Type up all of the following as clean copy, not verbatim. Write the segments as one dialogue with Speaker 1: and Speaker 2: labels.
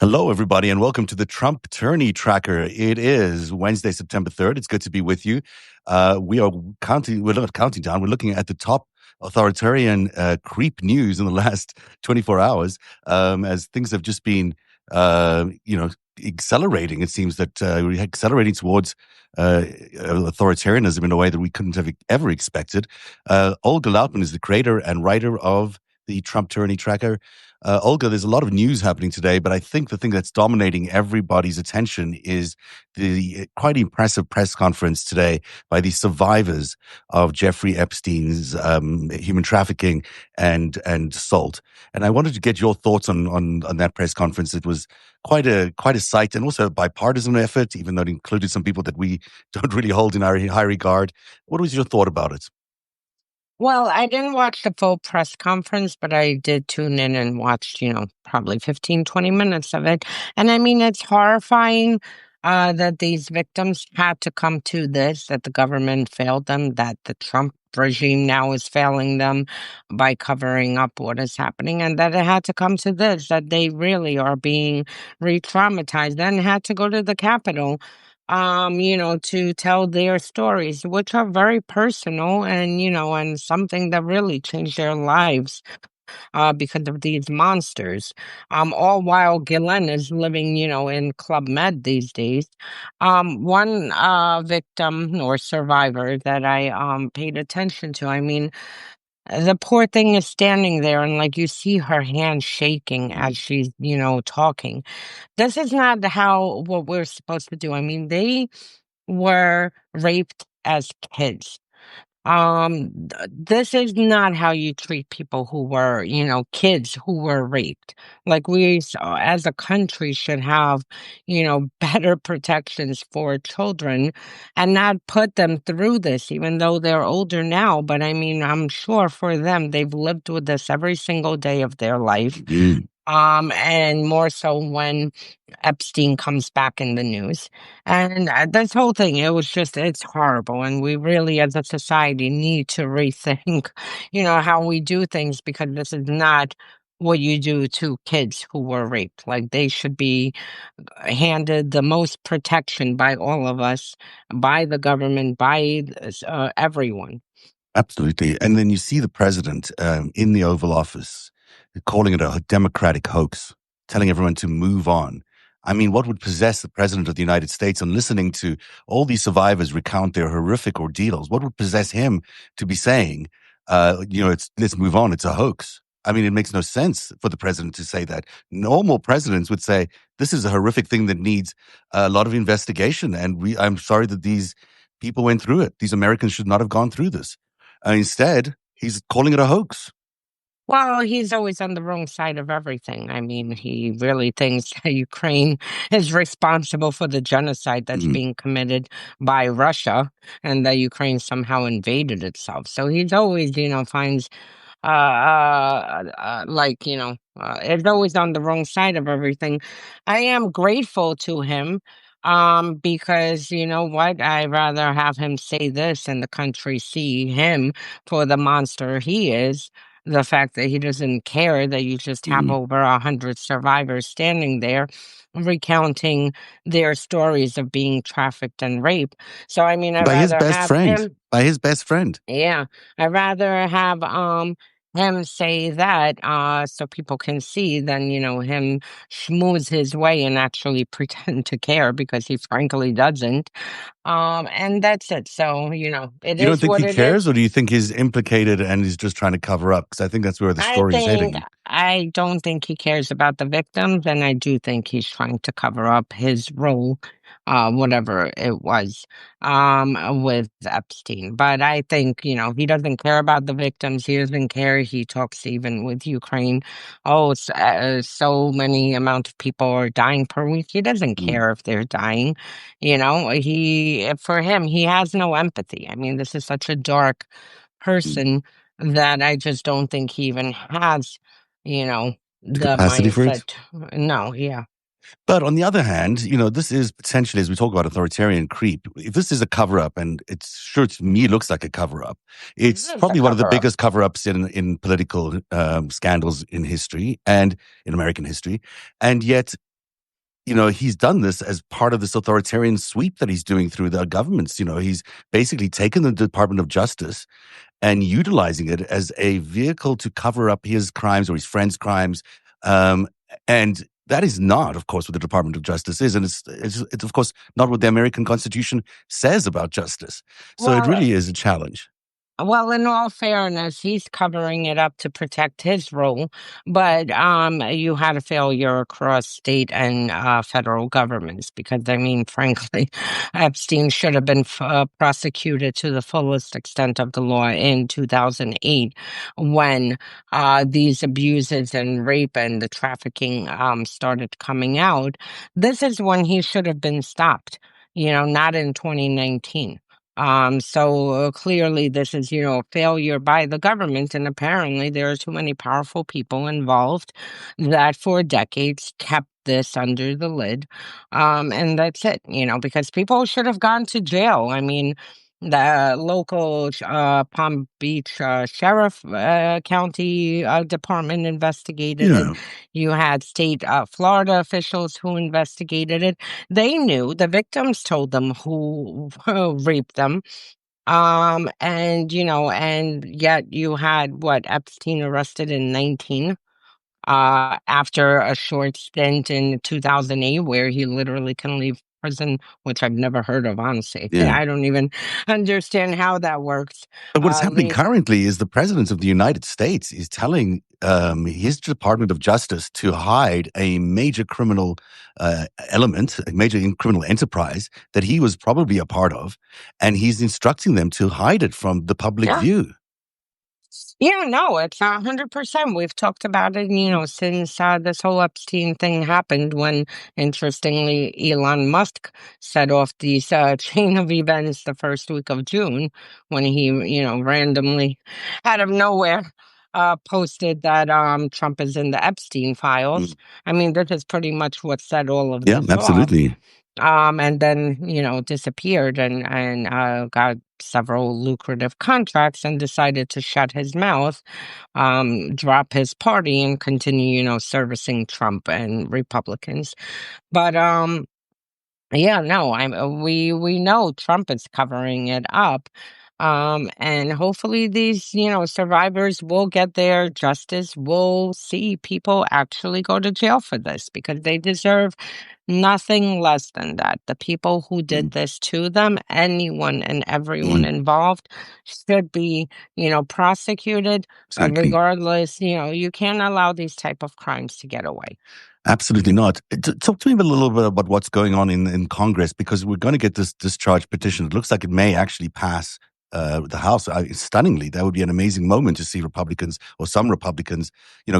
Speaker 1: Hello, everybody, and welcome to the Trump Tourney Tracker. It is Wednesday, September 3rd. It's good to be with you. We're not counting down. We're looking at the top authoritarian creep news in the last 24 hours as things have just been, accelerating. It seems that we're accelerating towards authoritarianism in a way that we couldn't have ever expected. Olga Lautman is the creator and writer of the Trump Tourney Tracker. Olga, there's a lot of news happening today, but I think the thing that's dominating everybody's attention is the quite impressive press conference today by the survivors of Jeffrey Epstein's human trafficking and assault. And I wanted to get your thoughts on that press conference. It was quite a sight, and also a bipartisan effort, even though it included some people that we don't really hold in our high regard. What was your thought about it?
Speaker 2: Well, I didn't watch the full press conference, but I did tune in and watched, probably 15, 20 minutes of it. And I mean, it's horrifying that these victims had to come to this, that the government failed them, that the Trump regime now is failing them by covering up what is happening, and that it had to come to this, that they really are being re-traumatized and had to go to the Capitol to tell their stories, which are very personal and something that really changed their lives because of these monsters. All while Ghislaine is living, in Club Med these days. One victim or survivor that I paid attention to, I mean, the poor thing is standing there and like you see her hand shaking as she's, talking. This is not what we're supposed to do. I mean, they were raped as kids. This is not how you treat people who were, kids who were raped. Like as a country should have, better protections for children and not put them through this, even though they're older now. But I mean, I'm sure for them, they've lived with this every single day of their life. And more so when Epstein comes back in the news. And this whole thing, it's horrible. And we really, as a society, need to rethink, how we do things, because this is not what you do to kids who were raped. Like, they should be handed the most protection by all of us, by the government, by everyone.
Speaker 1: Absolutely. And then you see the president in the Oval Office calling it a democratic hoax, telling everyone to move on. I mean, what would possess the president of the United States, and listening to all these survivors recount their horrific ordeals, what would possess him to be saying, let's move on, it's a hoax? I mean, it makes no sense for the president to say that. Normal presidents would say, this is a horrific thing that needs a lot of investigation, and I'm sorry that these people went through it. These Americans should not have gone through this. Instead, he's calling it a hoax.
Speaker 2: Well, he's always on the wrong side of everything. I mean, he really thinks that Ukraine is responsible for the genocide that's being committed by Russia, and that Ukraine somehow invaded itself. So he's always, finds it's always on the wrong side of everything. I am grateful to him because you know what, I'd rather have him say this and the country see him for the monster he is. The fact that he doesn't care that you just have over 100 survivors standing there recounting their stories of being trafficked and raped. So I mean,
Speaker 1: By his best friend.
Speaker 2: Yeah, I'd rather have him say that so people can see than, him schmooze his way and actually pretend to care, because he frankly doesn't. And that's it. So, it
Speaker 1: You don't
Speaker 2: is
Speaker 1: think
Speaker 2: what
Speaker 1: he
Speaker 2: it
Speaker 1: cares,
Speaker 2: is.
Speaker 1: or do you think he's implicated and he's just trying to cover up? Because I think that's where the story is heading.
Speaker 2: I don't think he cares about the victims, and I do think he's trying to cover up his role, whatever it was, with Epstein. But I think, he doesn't care about the victims. He doesn't care. He talks even with Ukraine. Oh, so many amount of people are dying per week. He doesn't care if they're dying. For him, he has no empathy. I mean, this is such a dark person that I just don't think he even has,
Speaker 1: The
Speaker 2: the
Speaker 1: capacity for it?
Speaker 2: mindset. No, yeah.
Speaker 1: But on the other hand, this is potentially, as we talk about authoritarian creep, if this is a cover-up, and it's sure to me looks like a cover-up, it's probably one of the biggest cover-ups in political scandals in history and in American history. And yet he's done this as part of this authoritarian sweep that he's doing through the governments. He's basically taken the Department of Justice and utilizing it as a vehicle to cover up his crimes or his friends' crimes. Um, and that is not, of course, what the Department of Justice is. And it's of course, not what the American Constitution says about justice. So it
Speaker 2: Well,
Speaker 1: really is a challenge.
Speaker 2: Well, in all fairness, he's covering it up to protect his role, but you had a failure across state and federal governments because, I mean, frankly, Epstein should have been prosecuted to the fullest extent of the law in 2008 when these abuses and rape and the trafficking started coming out. This is when he should have been stopped, not in 2019. So clearly this is, a failure by the government, and apparently there are too many powerful people involved that for decades kept this under the lid. And that's it, because people should have gone to jail. I mean, the local Palm Beach Sheriff County Department investigated it.
Speaker 1: Yeah.
Speaker 2: You had state Florida officials who investigated it. They knew, the victims told them who raped them. And yet you had Epstein arrested in 19 after a short stint in 2008 where he literally can leave prison, which I've never heard of, honestly.
Speaker 1: Yeah.
Speaker 2: I don't even understand how that works.
Speaker 1: But what is happening
Speaker 2: Leave.
Speaker 1: currently is the president of the United States is telling his Department of Justice to hide a major criminal element, a major criminal enterprise that he was probably a part of, and he's instructing them to hide it from the public
Speaker 2: Yeah.
Speaker 1: view.
Speaker 2: Yeah, no, it's 100%. We've talked about it, since this whole Epstein thing happened when, interestingly, Elon Musk set off these chain of events the first week of June when he, randomly, out of nowhere, posted that Trump is in the Epstein files. I mean, this is pretty much what set all of
Speaker 1: Yeah,
Speaker 2: this off.
Speaker 1: absolutely.
Speaker 2: And then, disappeared and got several lucrative contracts and decided to shut his mouth, drop his party and continue, servicing Trump and Republicans. But yeah, no, we know Trump is covering it up. And hopefully these, survivors will get their justice. We'll see people actually go to jail for this because they deserve nothing less than that. The people who did this to them, anyone and everyone involved should be, prosecuted,
Speaker 1: Exactly.
Speaker 2: regardless. You can't allow these type of crimes to get away.
Speaker 1: Absolutely not. Talk to me a little bit about what's going on in Congress, because we're going to get this discharge petition. It looks like it may actually pass the House. Stunningly, that would be an amazing moment to see Republicans or some Republicans,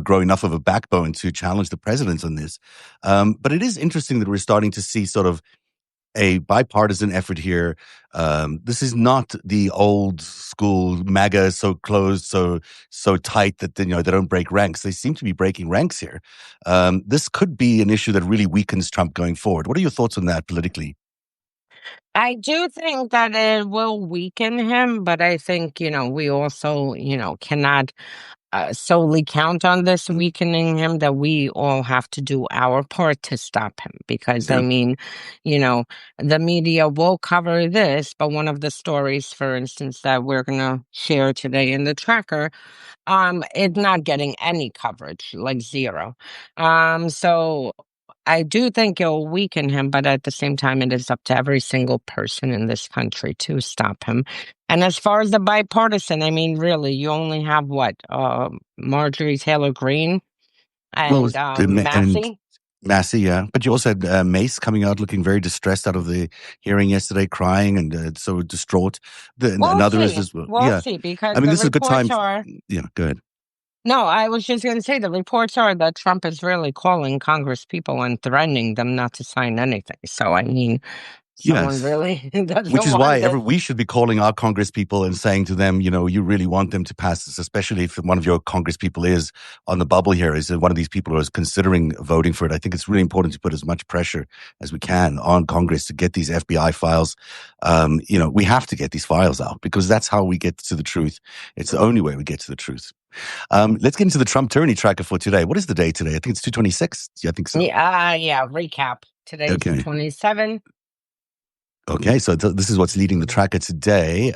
Speaker 1: grow enough of a backbone to challenge the president on this. But it is interesting that we're starting to see sort of a bipartisan effort here. This is not the old school MAGA, so closed, so tight that they don't break ranks. They seem to be breaking ranks here. This could be an issue that really weakens Trump going forward. What are your thoughts on that politically?
Speaker 2: I do think that it will weaken him, but I think, we also, cannot solely count on this weakening him, that we all have to do our part to stop him. Because, I
Speaker 1: Yeah.
Speaker 2: mean, the media will cover this, but one of the stories, for instance, that we're going to share today in the tracker, it's not getting any coverage, like zero. So I do think it'll weaken him, but at the same time, it is up to every single person in this country to stop him. And as far as the bipartisan, I mean, really, you only have what? Marjorie Taylor Greene
Speaker 1: Well,
Speaker 2: and
Speaker 1: and
Speaker 2: Massey.
Speaker 1: Massey, yeah. But you also had Mace coming out looking very distressed out of the hearing yesterday, crying and so distraught.
Speaker 2: We'll
Speaker 1: Another is
Speaker 2: see.
Speaker 1: as well.
Speaker 2: We'll
Speaker 1: Yeah.
Speaker 2: see,
Speaker 1: I
Speaker 2: because
Speaker 1: mean,
Speaker 2: the
Speaker 1: this is a good time.
Speaker 2: reports are.
Speaker 1: Yeah, go ahead.
Speaker 2: No, I was just going to say the reports are that Trump is really calling Congress people and threatening them not to sign anything. So, I mean, Someone
Speaker 1: Yes.
Speaker 2: really
Speaker 1: Which
Speaker 2: doesn't
Speaker 1: is why
Speaker 2: want this.
Speaker 1: we should be calling our Congress people and saying to them, you really want them to pass this, especially if one of your Congress people is on the bubble here, is one of these people who is considering voting for it. I think it's really important to put as much pressure as we can on Congress to get these FBI files. We have to get these files out because that's how we get to the truth. It's the only way we get to the truth. Let's get into the Trump tyranny tracker for today. What is the day today? I think it's 226. Yeah, I think so.
Speaker 2: Yeah, recap. Today's
Speaker 1: Okay.
Speaker 2: 27.
Speaker 1: Okay, so this is what's leading the tracker today.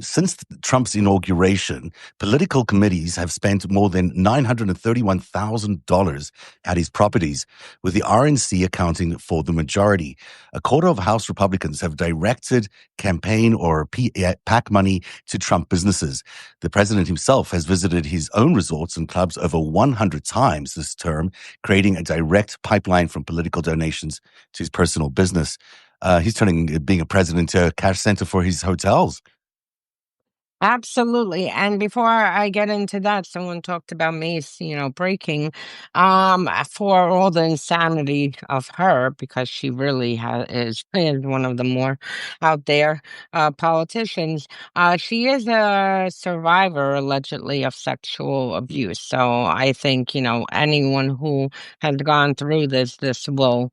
Speaker 1: Since Trump's inauguration, political committees have spent more than $931,000 at his properties, with the RNC accounting for the majority. A quarter of House Republicans have directed campaign or PAC money to Trump businesses. The president himself has visited his own resorts and clubs over 100 times this term, creating a direct pipeline from political donations to his personal business. He's turning being a president into a cash center for his hotels.
Speaker 2: Absolutely. And before I get into that, someone talked about Mace, breaking, for all the insanity of her, because she really is one of the more out there politicians. She is a survivor, allegedly, of sexual abuse. So I think, anyone who has gone through this will,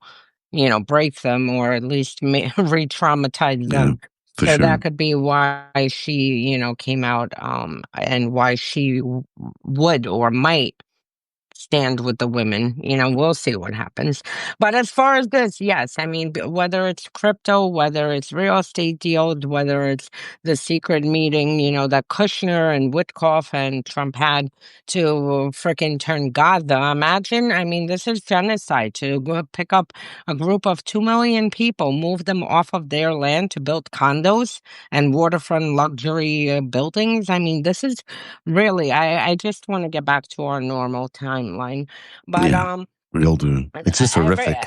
Speaker 2: break them or at least re-traumatize
Speaker 1: Yeah,
Speaker 2: them.
Speaker 1: for
Speaker 2: So
Speaker 1: sure.
Speaker 2: that could be why she, came out, and why she would or might stand with the women. We'll see what happens. But as far as this, yes, I mean, whether it's crypto, whether it's real estate deals, whether it's the secret meeting, that Kushner and Witkoff and Trump had to frickin' turn Gaza. Imagine, I mean, this is genocide to go pick up a group of 2 million people, move them off of their land to build condos and waterfront luxury buildings. I mean, this is really, I just want to get back to our normal timeline. But
Speaker 1: Yeah, we all do. It's just
Speaker 2: every
Speaker 1: horrific.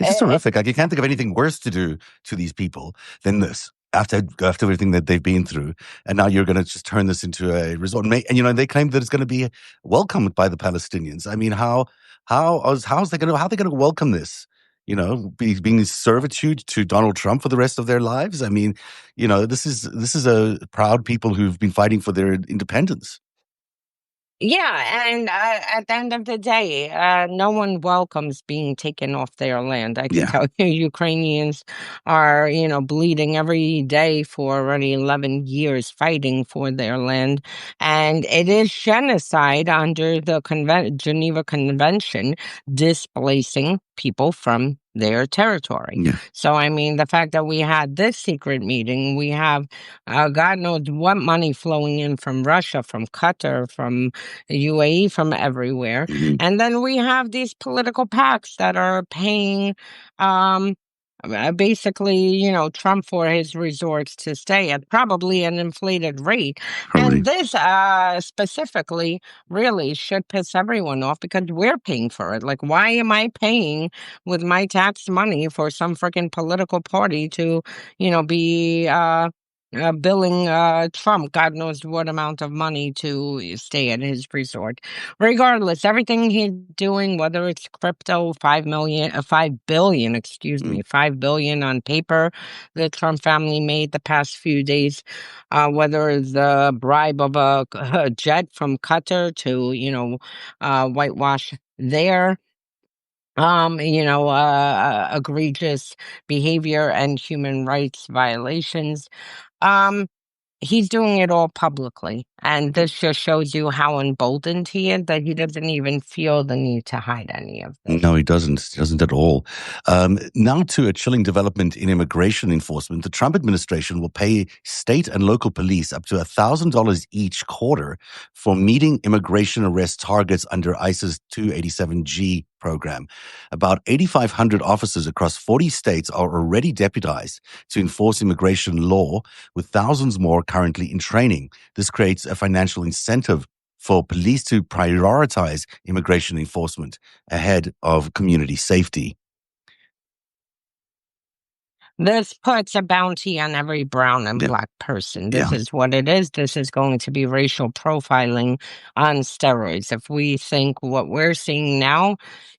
Speaker 1: It's just horrific. Like you can't think of anything worse to do to these people than this. After everything that they've been through, and now you're going to just turn this into a resort. And they claim that it's going to be welcomed by the Palestinians. I mean, how's they going to welcome this? Being servitude to Donald Trump for the rest of their lives. I mean, this is a proud people who've been fighting for their independence.
Speaker 2: Yeah, and at the end of the day, no one welcomes being taken off their land. I can
Speaker 1: Yeah.
Speaker 2: tell you, Ukrainians are, bleeding every day for already 11 years fighting for their land. And it is genocide under the Geneva Convention, displacing people from their territory.
Speaker 1: Yeah.
Speaker 2: So, I mean, the fact that we had this secret meeting, we have God knows what money flowing in from Russia, from Qatar, from UAE, from everywhere.
Speaker 1: Mhm.
Speaker 2: And then we have these political PACs that are paying basically, Trump for his resorts to stay at probably an inflated rate.
Speaker 1: Probably.
Speaker 2: And this specifically really should piss everyone off because we're paying for it. Like, why am I paying with my tax money for some freaking political party to, be billing Trump, God knows what amount of money to stay at his resort. Regardless, everything he's doing, whether it's crypto, 5 billion, excuse me, 5 billion on paper, the Trump family made the past few days, whether it's the bribe of a jet from Qatar to, whitewash there. Egregious behavior and human rights violations. Um, he's doing it all publicly. And this just shows you how emboldened he is that he doesn't even feel the need to hide any of this.
Speaker 1: No, he doesn't. He doesn't at all. Now to a chilling development in immigration enforcement. The Trump administration will pay state and local police up to $1,000 each quarter for meeting immigration arrest targets under ICE's 287G program. About 8,500 officers across 40 states are already deputized to enforce immigration law, with thousands more currently in training. This creates a financial incentive for police to prioritize immigration enforcement ahead of community safety.
Speaker 2: This puts a bounty on every brown and
Speaker 1: Yeah.
Speaker 2: black person. This
Speaker 1: Yeah.
Speaker 2: is what it is. This is going to be racial profiling on steroids. If we think what we're seeing now,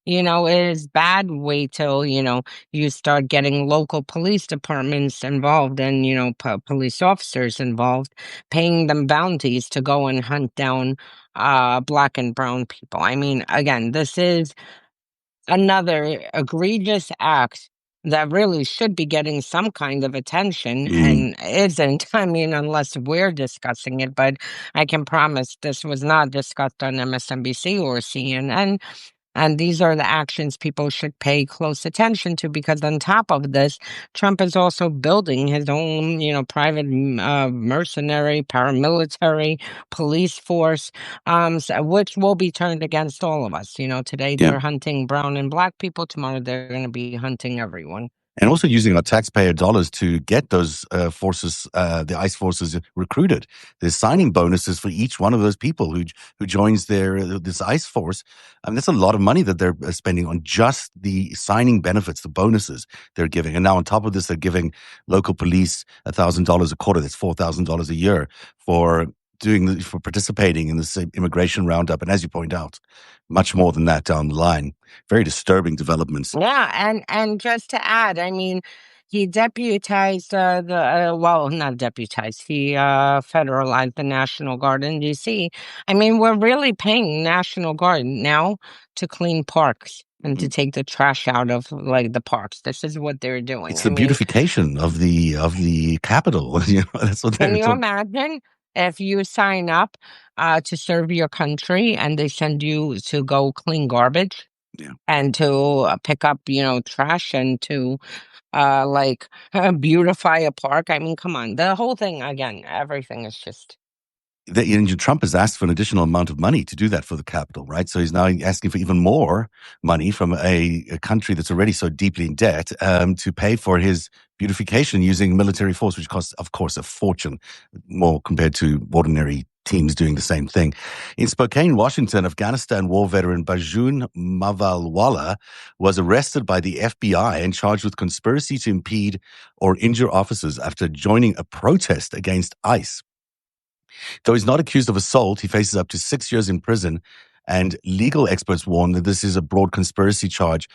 Speaker 2: is bad, wait till, you start getting local police departments involved and, police officers involved, paying them bounties to go and hunt down black and brown people. I mean, again, this is another egregious act that really should be getting some kind of attention and isn't. I mean, unless we're discussing it, but I can promise this was not discussed on MSNBC or CNN. And these are the actions people should pay close attention to, because on top of this, Trump is also building his own, private mercenary, paramilitary, police force, which will be turned against all of us. Today
Speaker 1: Yeah.
Speaker 2: they're hunting brown and black people. Tomorrow they're going to be hunting everyone.
Speaker 1: And also using our taxpayer dollars to get those forces, the ICE forces, recruited. There's signing bonuses for each one of those people who joins this ICE force. I mean, that's a lot of money that they're spending on just the signing benefits, the bonuses they're giving. And now on top of this, they're giving local police $1,000 a quarter. That's $4,000 a year for participating in this immigration roundup. And as you point out, much more than that down the line. Very disturbing developments.
Speaker 2: Yeah, and just to add, I mean, he deputized not deputized, he federalized the National Guard in D.C. I mean, we're really paying National Guard now to clean parks and to take the trash out of the parks. This is what they're doing.
Speaker 1: It's the beautification of the Capitol. That's what
Speaker 2: can you imagine if you sign up to serve your country and they send you to go clean garbage?
Speaker 1: Yeah.
Speaker 2: And to pick up, trash and to beautify a park. I mean, come on. The whole thing, again, everything is just...
Speaker 1: Trump has asked for an additional amount of money to do that for the Capitol, right? So he's now asking for even more money from a country that's already so deeply in debt to pay for his beautification using military force, which costs, of course, a fortune, more compared to ordinary teams doing the same thing. In Spokane, Washington, Afghanistan war veteran Bajun Mavalwalla was arrested by the FBI and charged with conspiracy to impede or injure officers after joining a protest against ICE. Though he's not accused of assault, he faces up to 6 years in prison. And legal experts warn that this is a broad conspiracy charge,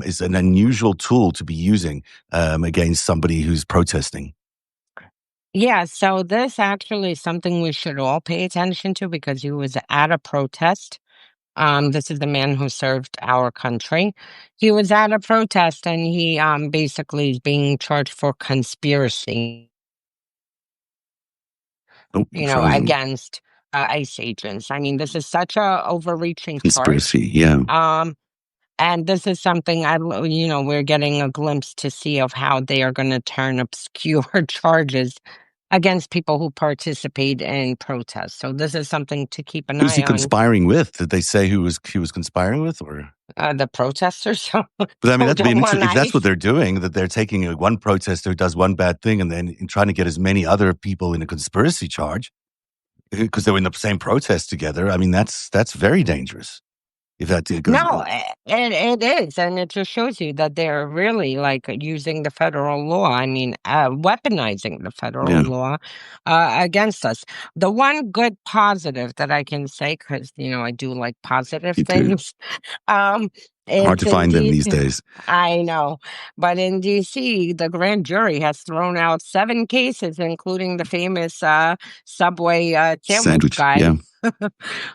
Speaker 1: is an unusual tool to be using against somebody who's protesting.
Speaker 2: Yeah, so this actually is something we should all pay attention to, because he was at a protest. This is the man who served our country. He was at a protest and he basically is being charged for conspiracy. Against ICE agents. I mean, this is such a overreaching
Speaker 1: conspiracy,
Speaker 2: charge.
Speaker 1: yeah.
Speaker 2: And this is something we're getting a glimpse to see of how they are going to turn obscure charges against people who participate in protests. So this is something to keep an eye on.
Speaker 1: Who's he conspiring with? Did they say who he was conspiring with, or
Speaker 2: the protesters?
Speaker 1: But I mean, that'd be interesting if that's what they're doing. That they're taking one protester who does one bad thing and then trying to get as many other people in a conspiracy charge because they were in the same protest together. I mean, that's very dangerous. If that goes
Speaker 2: no, it is, and it just shows you that they're really using the federal law. I mean, weaponizing the federal law against us. The one good positive that I can say, because I do like positive things.
Speaker 1: Hard to find them these days.
Speaker 2: I know. But in D.C., the grand jury has thrown out 7 cases, including the famous Subway sandwich guy.
Speaker 1: Yeah.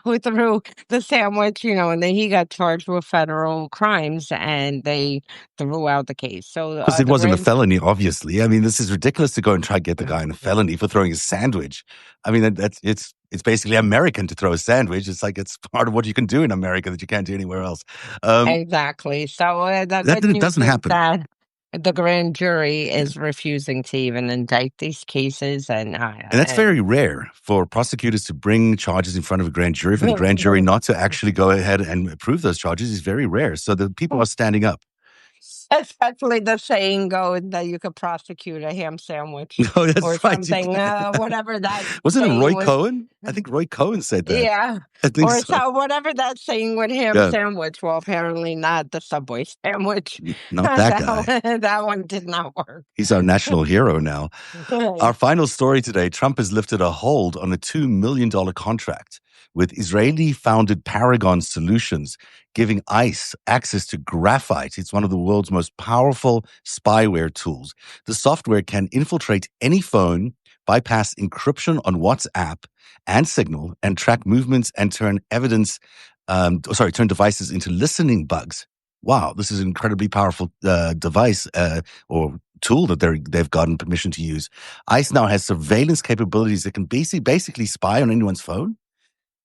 Speaker 2: Who threw the sandwich, and then he got charged with federal crimes, and they threw out the case. So
Speaker 1: because it wasn't a felony, obviously. I mean, this is ridiculous to go and try to get the guy in a felony for throwing a sandwich. I mean, it's basically American to throw a sandwich. It's like it's part of what you can do in America that you can't do anywhere else.
Speaker 2: Exactly. So that doesn't happen. That the grand jury is refusing to even indict these cases, and
Speaker 1: that's very rare for prosecutors to bring charges in front of a grand jury. For the grand jury not to actually go ahead and approve those charges is very rare. So the people are standing up.
Speaker 2: Especially the saying goes that you could prosecute a ham sandwich
Speaker 1: Oh,
Speaker 2: or
Speaker 1: that's right. You
Speaker 2: something,
Speaker 1: can.
Speaker 2: whatever that
Speaker 1: Wasn't it
Speaker 2: saying
Speaker 1: Roy
Speaker 2: was.
Speaker 1: Cohen? I think Roy Cohen said that.
Speaker 2: Yeah.
Speaker 1: I think
Speaker 2: Or
Speaker 1: so.
Speaker 2: so whatever that saying with ham
Speaker 1: Yeah,
Speaker 2: sandwich. Well, apparently not the Subway sandwich.
Speaker 1: not that guy.
Speaker 2: That one did not work.
Speaker 1: He's our national hero now. Our final story today, Trump has lifted a hold on a $2 million contract with Israeli-founded Paragon Solutions, giving ICE access to graphite. It's one of the world's most powerful spyware tools. The software can infiltrate any phone, bypass encryption on WhatsApp and Signal, and track movements and turn turn devices into listening bugs. Wow, this is an incredibly powerful device or tool that they've gotten permission to use. ICE now has surveillance capabilities that can basically spy on anyone's phone,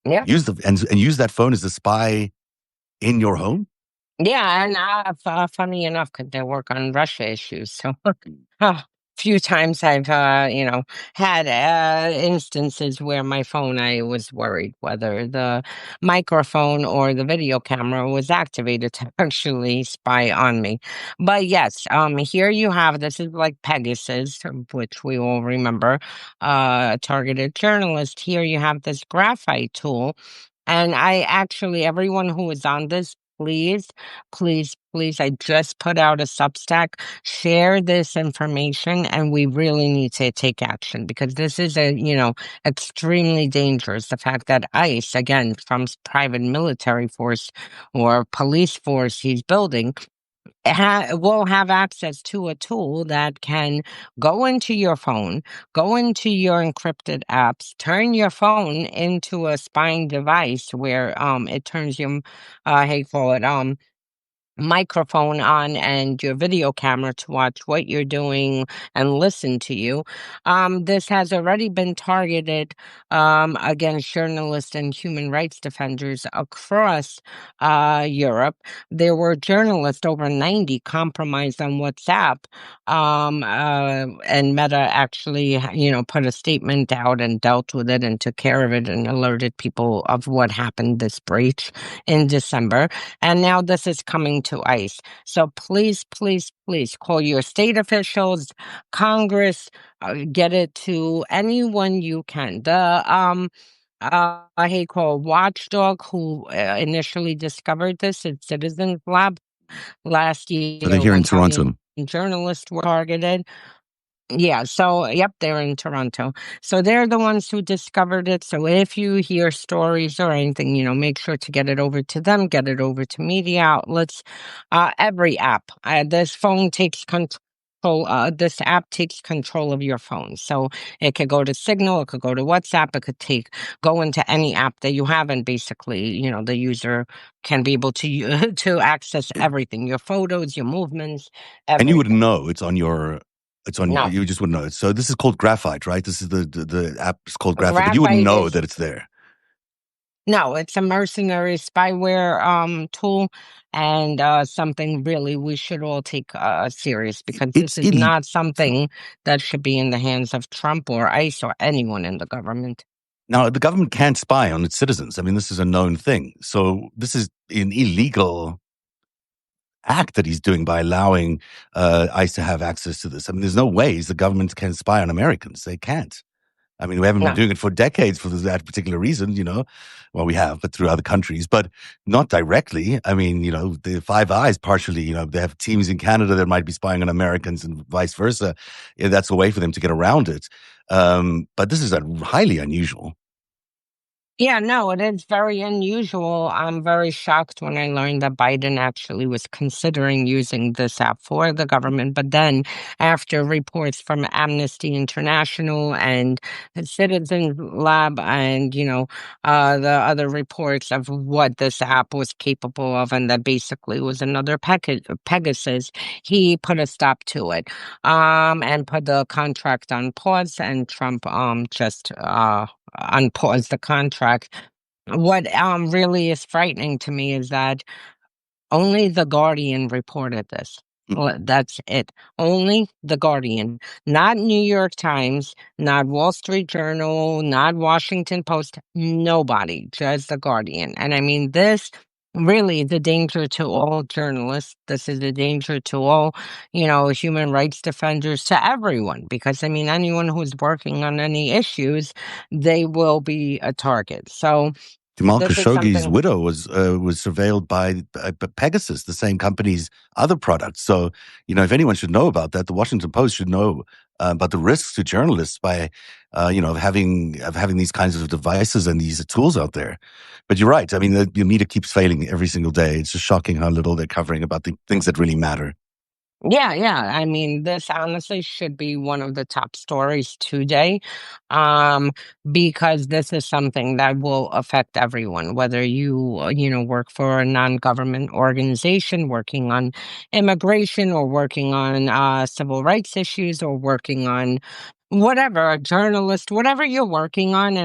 Speaker 2: Yeah.
Speaker 1: and use that phone as a spy in your home.
Speaker 2: Yeah, and funny enough, because they work on Russia issues, so few times I've had instances where my phone, I was worried whether the microphone or the video camera was activated to actually spy on me. But yes, here you have, this is like Pegasus, which we all remember, targeted journalist. Here you have this graphite tool. And I actually, everyone who is on this, please, please, please, I just put out a Substack. Share this information, and we really need to take action because this is extremely dangerous. The fact that ICE, again, from private military force or police force he's building, will have access to a tool that can go into your phone, go into your encrypted apps, turn your phone into a spying device where it turns your how you call it microphone on and your video camera to watch what you're doing and listen to you. This has already been targeted against journalists and human rights defenders across Europe. There were journalists, over 90, compromised on WhatsApp. And Meta actually, put a statement out and dealt with it and took care of it and alerted people of what happened, this breach in December. And now this is coming to ICE. So please, please, please call your state officials, Congress, get it to anyone you can. The he called Watchdog, who initially discovered this at Citizens Lab last
Speaker 1: So they're
Speaker 2: year,
Speaker 1: here in
Speaker 2: 1,000
Speaker 1: Toronto.
Speaker 2: journalists were targeted. Yeah, so yep, they're in Toronto. So they're the ones who discovered it. So if you hear stories or anything, make sure to get it over to them, get it over to media outlets. Every app, this phone takes control. This app takes control of your phone. So it could go to Signal, it could go to WhatsApp, it could go into any app that you have, and basically, the user can be able to to access everything, your photos, your movements,
Speaker 1: And you would
Speaker 2: everything.
Speaker 1: know
Speaker 2: No.
Speaker 1: you just wouldn't know it. So this is called Graphite, right? This is the app is called Graphite, but you wouldn't
Speaker 2: Graphite
Speaker 1: know
Speaker 2: is
Speaker 1: that it's there.
Speaker 2: No, it's a mercenary spyware tool, and something really we should all take serious because this
Speaker 1: It's
Speaker 2: is
Speaker 1: illegal.
Speaker 2: not something that should be in the hands of Trump or ICE or anyone in the government.
Speaker 1: Now, the government can't spy on its citizens. I mean, this is a known thing. So this is an illegal act that he's doing by allowing ICE to have access to this. I mean, there's no ways the government can spy on Americans. They can't. I mean, we haven't been
Speaker 2: No.
Speaker 1: doing it for decades for that particular reason, Well, we have, but through other countries, but not directly. I mean, the Five Eyes partially, they have teams in Canada that might be spying on Americans and vice versa. Yeah, that's a way for them to get around it. But this is highly unusual.
Speaker 2: Yeah, no, it is very unusual. I'm very shocked when I learned that Biden actually was considering using this app for the government. But then, after reports from Amnesty International and the Citizens Lab, and the other reports of what this app was capable of, and that basically was another Pegasus, he put a stop to it, and put the contract on pause. And Trump just unpause the contract. What really is frightening to me is that only The Guardian reported this.
Speaker 1: Hmm.
Speaker 2: Well, that's it. Only The Guardian, not New York Times, not Wall Street Journal, not Washington Post, nobody, just The Guardian. And I mean, this really the danger to all journalists. This is a danger to all, human rights defenders, to everyone, because I mean, anyone who's working on any issues, they will be a target. So
Speaker 1: Jamal
Speaker 2: this is
Speaker 1: Khashoggi's
Speaker 2: something.
Speaker 1: widow was surveilled by Pegasus, the same company's other products. So, if anyone should know about that, the Washington Post should know about the risks to journalists by, of having these kinds of devices and these tools out there. But you're right. I mean, the media keeps failing every single day. It's just shocking how little they're covering about the things that really matter.
Speaker 2: Yeah, yeah. I mean, this honestly should be one of the top stories today, because this is something that will affect everyone, whether you, work for a non-government organization working on immigration or working on civil rights issues or working on whatever, a journalist, whatever you're working on,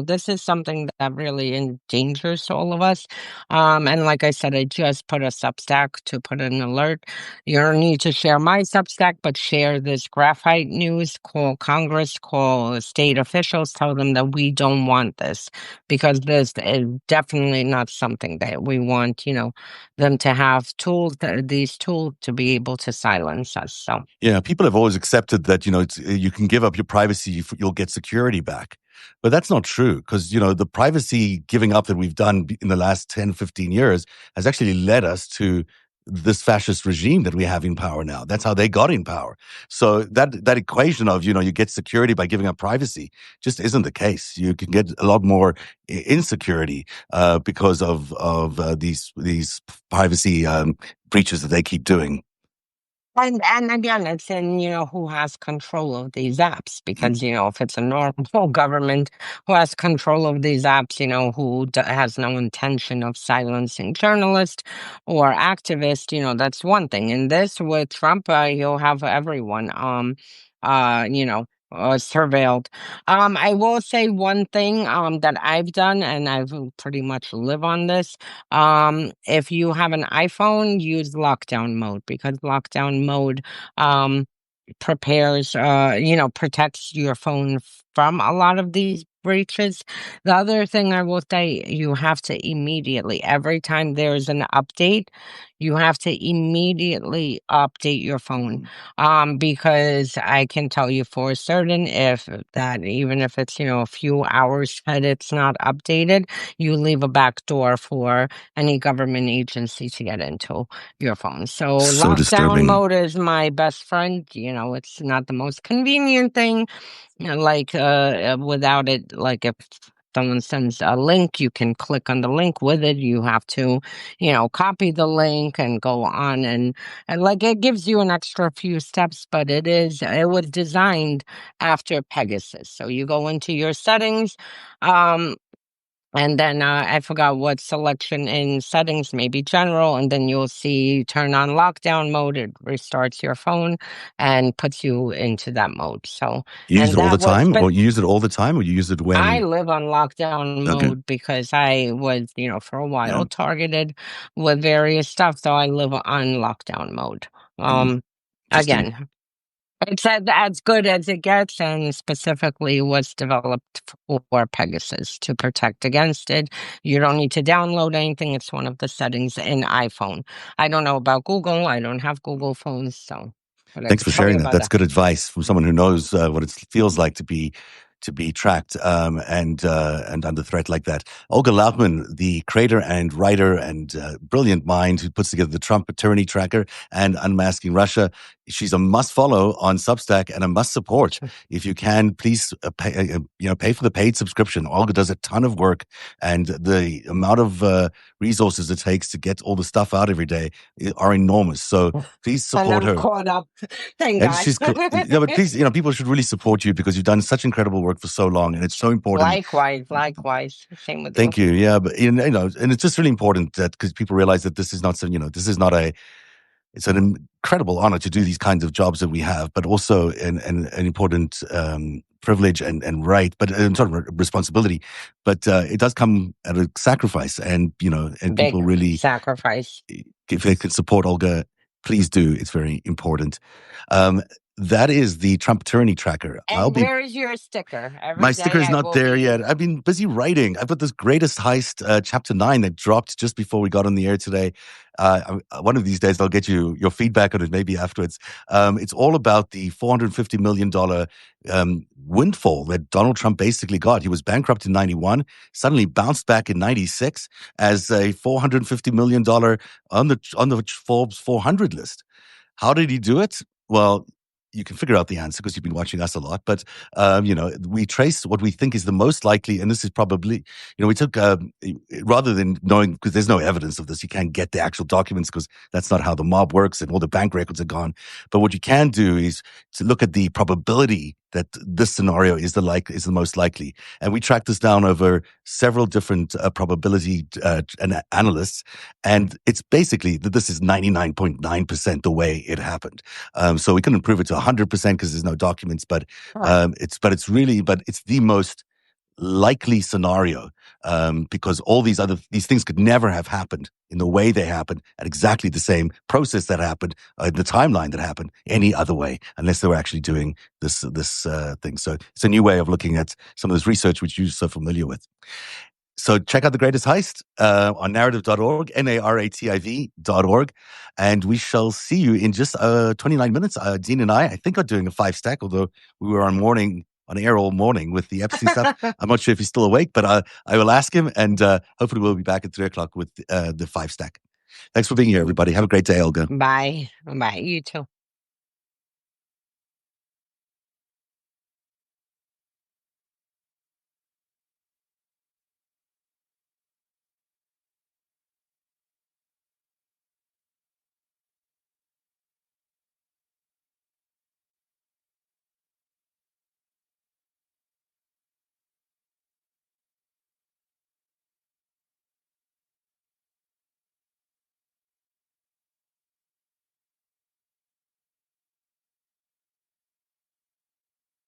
Speaker 2: this is something that really endangers all of us. And like I said, I just put a Substack to put an alert. You don't need to share my Substack, but share this graphite news. Call Congress, call state officials, tell them that we don't want this, because this is definitely not something that we want, them to have tools, these tools to be able to silence us. So.
Speaker 1: Yeah, people have always accepted that, you can give up your privacy, you'll get security back. But that's not true because, the privacy giving up that we've done in the last 10, 15 years has actually led us to this fascist regime that we have in power now. That's how they got in power. So that equation of, you get security by giving up privacy just isn't the case. You can get a lot more insecurity because of these privacy breaches that they keep doing.
Speaker 2: And again, it's in, who has control of these apps, because, if it's a normal government who has control of these apps, who has no intention of silencing journalists or activists, that's one thing. In this, with Trump, you'll have everyone, surveilled. I will say one thing, that I've done, and I've pretty much live on this. If you have an iPhone, use lockdown mode, because lockdown mode protects your phone from a lot of these breaches. The other thing I will say, you have to immediately, every time there's an update, you have to immediately update your phone. Because I can tell you for certain, if that, even if it's, a few hours that it's not updated, you leave a back door for any government agency to get into your phone. So
Speaker 1: So
Speaker 2: lockdown
Speaker 1: disturbing.
Speaker 2: mode is my best friend. It's not the most convenient thing. Without it, like if someone sends a link, you can click on the link with it. You have to, copy the link and go on, and like it gives you an extra few steps, but it was designed after Pegasus. So you go into your settings, um, and then I forgot what selection in settings, maybe general, and then you'll see turn on lockdown mode. It restarts your phone and puts you into that mode. So,
Speaker 1: You use
Speaker 2: and
Speaker 1: it all the
Speaker 2: that was,
Speaker 1: time,
Speaker 2: but
Speaker 1: or you use it all the time, or you use it
Speaker 2: I
Speaker 1: when?
Speaker 2: live on lockdown
Speaker 1: Okay,
Speaker 2: mode because I was, for a
Speaker 1: yeah,
Speaker 2: while targeted with various stuff. So I live on lockdown mode.
Speaker 1: mm, interesting.
Speaker 2: Again, it's as good as it gets, and specifically was developed for Pegasus to protect against it. You don't need to download anything. It's one of the settings in iPhone. I don't know about Google. I don't have Google phones, so but I
Speaker 1: Thanks
Speaker 2: could
Speaker 1: for
Speaker 2: tell you
Speaker 1: sharing that.
Speaker 2: about
Speaker 1: That's
Speaker 2: that.
Speaker 1: good advice from someone who knows what it feels like to be tracked and under threat like that. Olga Lautman, the creator and writer and brilliant mind who puts together the Trump tyranny tracker and Unmasking Russia. She's a must follow on Substack and a must support. If you can, please pay for the paid subscription. Olga does a ton of work, and the amount of resources it takes to get all the stuff out every day are enormous. So please
Speaker 2: And
Speaker 1: support
Speaker 2: I'm
Speaker 1: her.
Speaker 2: caught up. Thank
Speaker 1: And
Speaker 2: God.
Speaker 1: she's, but please, people should really support you because you've done such incredible work for so long, and it's so important.
Speaker 2: Likewise, likewise. Same with you.
Speaker 1: Thank you. Yeah, but and it's just really important that because people realize that this is not some, this is not a. It's an incredible honor to do these kinds of jobs that we have, but also an important privilege and right, but sort of responsibility. But it does come at a sacrifice, and and people
Speaker 2: Big
Speaker 1: really,
Speaker 2: sacrifice.
Speaker 1: if they can support Olga, please do. It's very important. Um, That is the Trump tyranny tracker.
Speaker 2: And where is your sticker?
Speaker 1: My sticker is not there yet. I've been busy writing. I've got this Greatest Heist chapter 9 that dropped just before we got on the air today. One of these days, I'll get you your feedback on it, maybe afterwards. It's all about the $450 million windfall that Donald Trump basically got. He was bankrupt in 91, suddenly bounced back in 96 as a $450 million on the Forbes 400 list. How did he do it? Well, you can figure out the answer because you've been watching us a lot. But, we trace what we think is the most likely, and this is probably, we took, rather than knowing, because there's no evidence of this, you can't get the actual documents because that's not how the mob works and all the bank records are gone. But what you can do is to look at the probability that this scenario is the most likely. And we tracked this down over several different probability analysts. And it's basically that this is 99.9% the way it happened. So we couldn't prove it to 100% because there's no documents, but it's the most likely scenario because all these things could never have happened in the way they happened at exactly the same process that happened the timeline that happened any other way unless they were actually doing this thing. So it's a new way of looking at some of this research which you're so familiar with. So check out The Greatest Heist on narrative.org, NARATIV.org. And we shall see you in just 29 minutes. Dean and I think, are doing a 5-stack, although we were on air all morning with the Epstein stuff. I'm not sure if he's still awake, but I will ask him. And hopefully we'll be back at 3 o'clock with the 5-stack. Thanks for being here, everybody. Have a great day, Olga.
Speaker 2: Bye. Bye. You too.